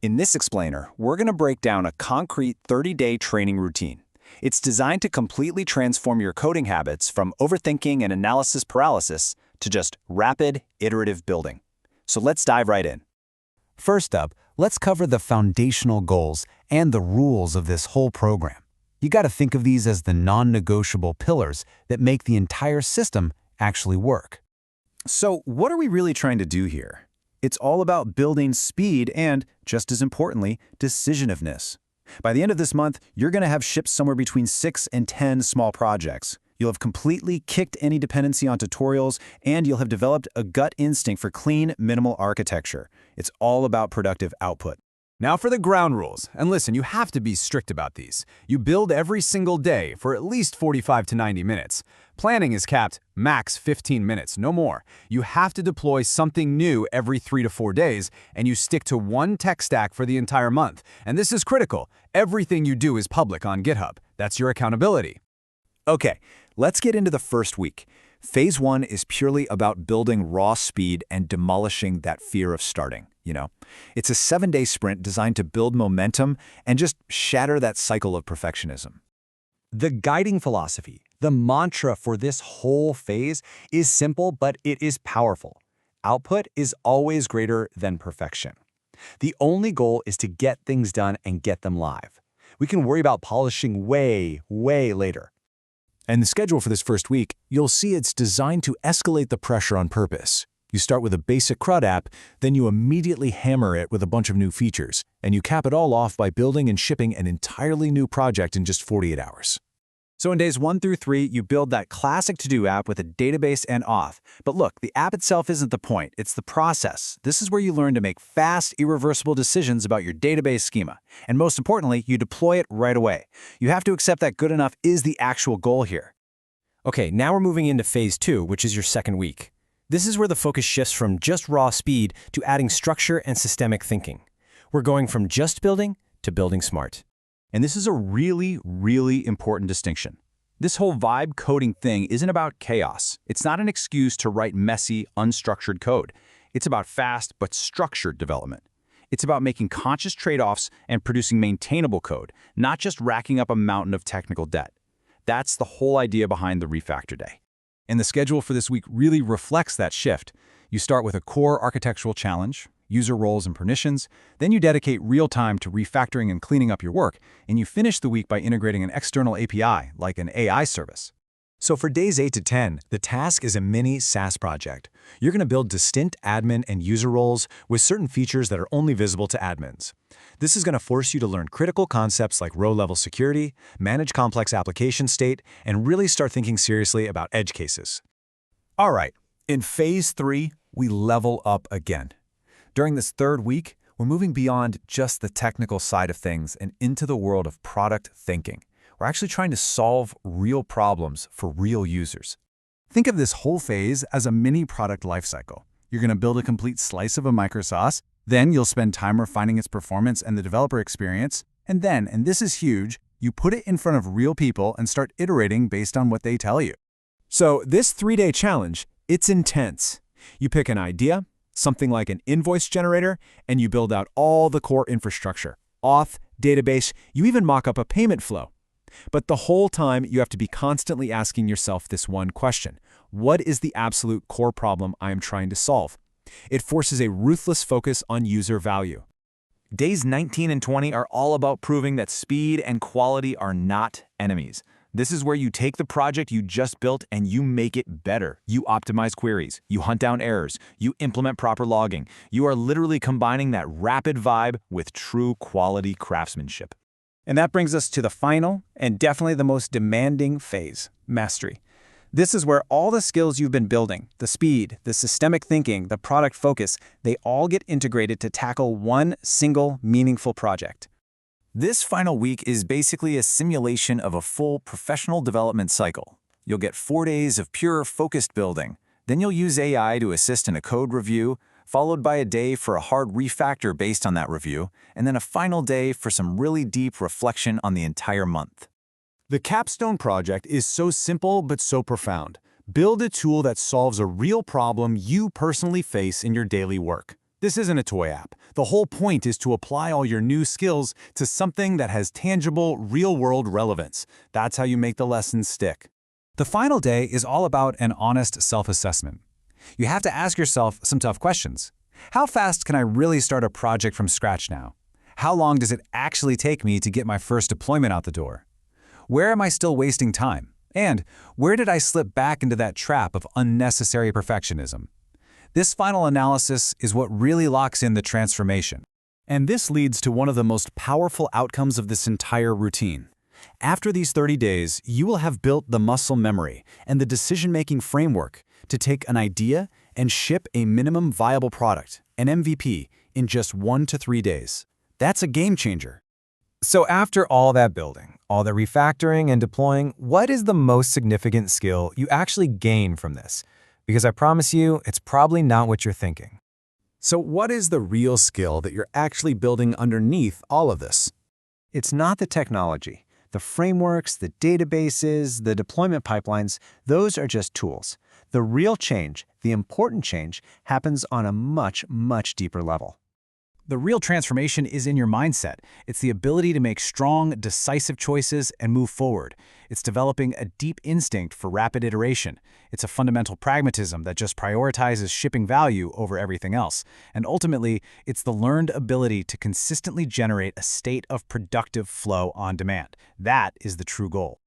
In this explainer, we're going to break down a concrete 30-day training routine. It's designed to completely transform your coding habits from overthinking and analysis paralysis to just rapid, iterative building. So let's dive right in. First up, let's cover the foundational goals and the rules of this whole program. You got to think of these as the non-negotiable pillars that make the entire system actually work. So what are we really trying to do here? It's all about building speed and, just as importantly, decisiveness. By the end of this month, you're going to have shipped somewhere between 6 and 10 small projects. You'll have completely kicked any dependency on tutorials, and you'll have developed a gut instinct for clean, minimal architecture. It's all about productive output. Now for the ground rules. And listen, you have to be strict about these. You build every single day for at least 45 to 90 minutes. Planning is capped max 15 minutes, no more. You have to deploy something new every 3 to 4 days, and you stick to one tech stack for the entire month. And this is critical. Everything you do is public on GitHub. That's your accountability. Okay, let's get into the first week. Phase 1 is purely about building raw speed and demolishing that fear of starting. It's a 7-day sprint designed to build momentum and just shatter that cycle of perfectionism. The guiding philosophy, the mantra for this whole phase is simple, but it is powerful. Output is always greater than perfection. The only goal is to get things done and get them live. We can worry about polishing way later. And the schedule for this first week, you'll see it's designed to escalate the pressure on purpose. You start with a basic CRUD app, then you immediately hammer it with a bunch of new features, and you cap it all off by building and shipping an entirely new project in just 48 hours. So in days 1 through 3, you build that classic to-do app with a database and auth. But look, the app itself isn't the point, it's the process. This is where you learn to make fast, irreversible decisions about your database schema. And most importantly, you deploy it right away. You have to accept that good enough is the actual goal here. Okay, now we're moving into phase 2, which is your second week. This is where the focus shifts from just raw speed to adding structure and systemic thinking. We're going from just building to building smart. And this is a really important distinction. This whole vibe coding thing isn't about chaos. It's not an excuse to write messy, unstructured code. It's about fast but structured development. It's about making conscious trade-offs and producing maintainable code, not just racking up a mountain of technical debt. That's the whole idea behind the Refactor Day. And the schedule for this week really reflects that shift. You start with a core architectural challenge, user roles and permissions, then you dedicate real time to refactoring and cleaning up your work, and you finish the week by integrating an external API, like an AI service. So for days 8 to 10, the task is a mini SaaS project. You're going to build distinct admin and user roles with certain features that are only visible to admins. This is going to force you to learn critical concepts like row-level security, manage complex application state, and really start thinking seriously about edge cases. All right, in phase 3, we level up again. During this third week, we're moving beyond just the technical side of things and into the world of product thinking. We're actually trying to solve real problems for real users. Think of this whole phase as a mini product lifecycle. You're going to build a complete slice of a microsauce, then you'll spend time refining its performance and the developer experience, and then, and this is huge, you put it in front of real people and start iterating based on what they tell you. So this 3-day challenge, it's intense. You pick an idea, something like an invoice generator, and you build out all the core infrastructure, auth, database, you even mock up a payment flow. But the whole time, you have to be constantly asking yourself this one question: what is the absolute core problem I am trying to solve? It forces a ruthless focus on user value. Days 19 and 20 are all about proving that speed and quality are not enemies. This is where you take the project you just built and you make it better. You optimize queries, you hunt down errors, you implement proper logging. You are literally combining that rapid vibe with true quality craftsmanship. And that brings us to the final and definitely the most demanding phase, mastery. This is where all the skills you've been building, the speed, the systemic thinking, the product focus, they all get integrated to tackle one single meaningful project. This final week is basically a simulation of a full professional development cycle. You'll get 4 days of pure focused building. Then you'll use AI to assist in a code review, followed by a day for a hard refactor based on that review, and then a final day for some really deep reflection on the entire month. The capstone project is so simple but so profound. Build a tool that solves a real problem you personally face in your daily work. This isn't a toy app. The whole point is to apply all your new skills to something that has tangible, real-world relevance. That's how you make the lessons stick. The final day is all about an honest self-assessment. You have to ask yourself some tough questions. How fast can I really start a project from scratch now? How long does it actually take me to get my first deployment out the door? Where am I still wasting time? And where did I slip back into that trap of unnecessary perfectionism? This final analysis is what really locks in the transformation. And this leads to one of the most powerful outcomes of this entire routine. After these 30 days, you will have built the muscle memory and the decision-making framework to take an idea and ship a minimum viable product, an MVP, in just 1 to 3 days. That's a game changer. So after all that building, all the refactoring and deploying, what is the most significant skill you actually gain from this? Because I promise you, it's probably not what you're thinking. So what is the real skill that you're actually building underneath all of this? It's not the technology. The frameworks, the databases, the deployment pipelines, those are just tools. The real change, the important change, happens on a much, much deeper level. The real transformation is in your mindset. It's the ability to make strong, decisive choices and move forward. It's developing a deep instinct for rapid iteration. It's a fundamental pragmatism that just prioritizes shipping value over everything else. And ultimately, it's the learned ability to consistently generate a state of productive flow on demand. That is the true goal.